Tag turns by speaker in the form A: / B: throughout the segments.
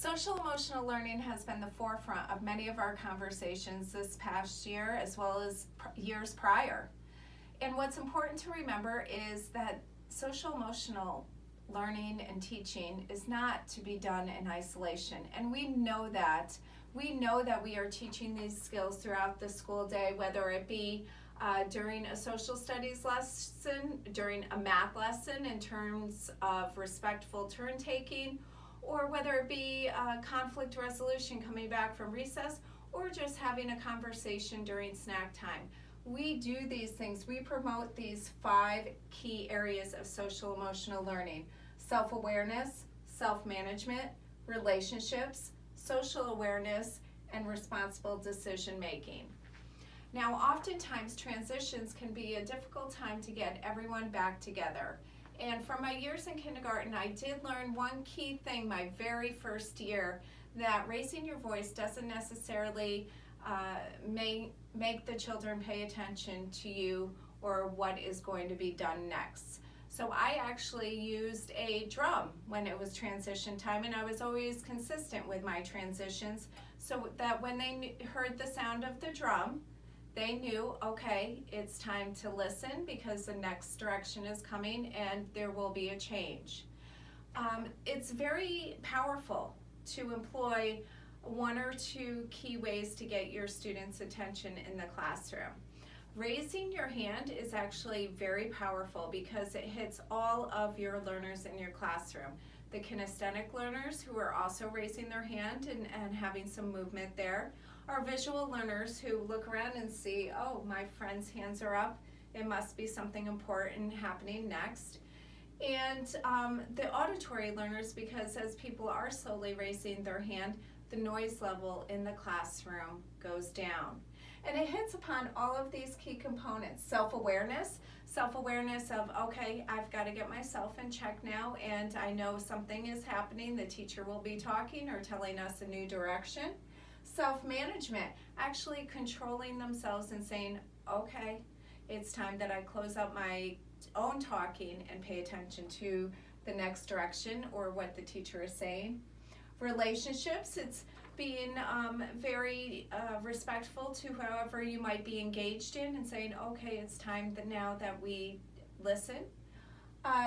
A: Social emotional learning has been the forefront of many of our conversations this past year as well as years prior. And what's important to remember is that social emotional learning and teaching is not to be done in isolation. And we know that. We know that we are teaching these skills throughout the school day, whether it be during a social studies lesson, during a math lesson in terms of respectful turn taking, or whether it be conflict resolution coming back from recess, or just having a conversation during snack time. We do these things. We promote these 5 key areas of social emotional learning: self-awareness, self-management, relationships, social awareness, and responsible decision making. Now, oftentimes transitions can be a difficult time to get everyone back together. And from my years in kindergarten, I did learn one key thing my very first year, that raising your voice doesn't necessarily make the children pay attention to you or what is going to be done next. So I actually used a drum when it was transition time, and I was always consistent with my transitions so that when they heard the sound of the drum, they knew, okay, it's time to listen because the next direction is coming and there will be a change. It's very powerful to employ 1 or 2 key ways to get your students' attention in the classroom. Raising your hand is actually very powerful because it hits all of your learners in your classroom. The kinesthetic learners, who are also raising their hand and having some movement there. Our visual learners, who look around and see, oh, my friend's hands are up, it must be something important happening next. And the auditory learners, because as people are slowly raising their hand, the noise level in the classroom goes down. And it hits upon all of these key components: self-awareness of, okay, I've got to get myself in check now, and I know something is happening. The teacher will be talking or telling us a new direction. Self-management, actually controlling themselves and saying, okay, it's time that I close up my own talking and pay attention to the next direction or what the teacher is saying. Relationships, it's being very respectful to whoever you might be engaged in and saying, okay, it's time that now that we listen.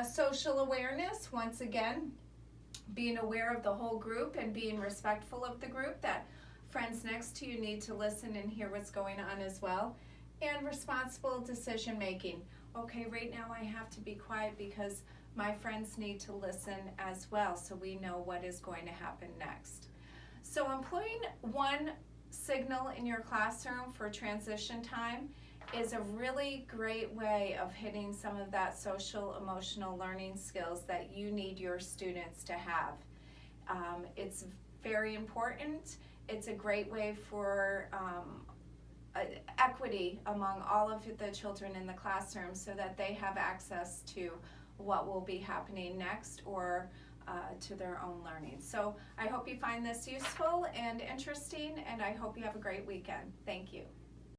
A: Social awareness, once again, being aware of the whole group and being respectful of the group, that friends next to you need to listen and hear what's going on as well. And responsible decision making. Okay, right now I have to be quiet because my friends need to listen as well, so we know what is going to happen next. So employing 1 signal in your classroom for transition time is a really great way of hitting some of that social emotional learning skills that you need your students to have. It's very important. It's a great way for equity among all of the children in the classroom so that they have access to what will be happening next or to their own learning. So I hope you find this useful and interesting, and I hope you have a great weekend. Thank you.